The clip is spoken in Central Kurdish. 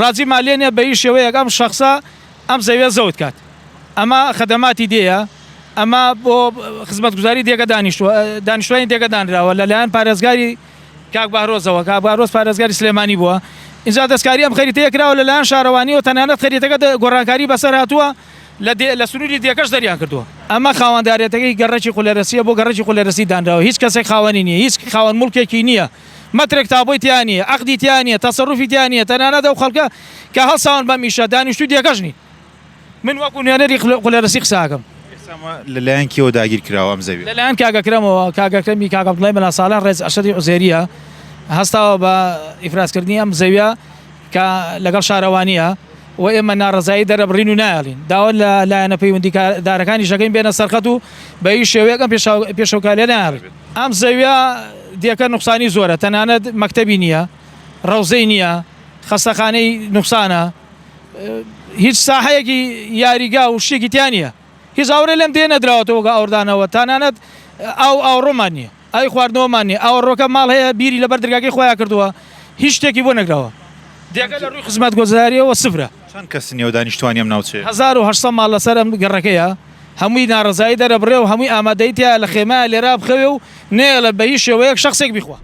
ڕازی مالێنە بە هیچ شێوەیەک ئەم شخصە ئەم زەویە زەوت کات ئەمە خەدەماتی دێە ئەمە بۆ خزمەتگوزاری دێگە دانیشتوانی دێگە دانراوە لەلایەن پارێزگاری کاک باهرۆزەوە کاک باهرۆز پارێزگاری سلێمانی بووە اینجا دەستکاری ئەم خەریتەیە کراوە لەلایەن شارەوانیەوە تەنانەت خەریتەکە گۆڕانکاری بەسەر هاتووە لە سنووری دێکەش دەریان کردووە ئەمە خاوەنداریەتەکەی گەڕەکی خولەرەسیە بۆ گەڕەکی خولەرەسی دانراوە هیچ کەسێک خاوەنی نییە هیچ خاوەن موڵکێکی نییە مەترێک تابۆی تیان نیە عەقدی تیان نیە تەسەڕوفی تیان نیە تەنانەت ئەو خەڵکە کە هەڵساون بە میشە دانیشتووی دێکەش نین من وەکو نوێنەری خولەرەسی قساکەم لەلایەن کێوە داگیر کراوە ئەم زەویە لەلایەن کاگەکرەمەوە کاگەکرەمی کاک عەبدوڵای مەلاساڵان ڕێز ئەشەری عوزێریە هەستاوە بە ئیفرازکردنی ئەم زەویە کە لەگەڵ شارەوانیە و ئێمە ناڕزایی دەرەبڕین و نایڵین داوە لە لایەنە پەیوەندیدارەکانی ژەکەین بێنە سەرخەت و بە هیچ شێوەیەک ئەم پێشەوکالێ نایڕێت ئەم زەویە دیەکە نوقسانی زۆرە تەنانەت مەکتەبی نییە ڕەوزەی نییە خەستەخانەی نوقسانە هیچ ساحەیەکی یاریگا و شتێکی تیان نییە هیچ ئاورێ لەم دێ نەدراوەتەوە ئاوردانەوە تەنانەت ئاوڕۆمان نییە ئەی خواردنەوەمان نییە ئاوڕۆکە ماڵ هەیە بیری لەبەر دەرگاکەی خۆیان کردووە هیچ شتێکی بۆ نەکراوە دیەکە لە ڕووی خزمەتگوزاریەوە سفرە چەند کەس نێوە دانیشتوانی ئەم ناوچەیە 1800 ماڵ لەسەر ئەم گەڕەکەیە هەمووی ناڕزایی دەرەبڕێ و هەمووی ئامادەیتیا لە خێمای لێرا بخەوێ و نێڵە بە هیچ شێوەیەک شخصێک بیخوا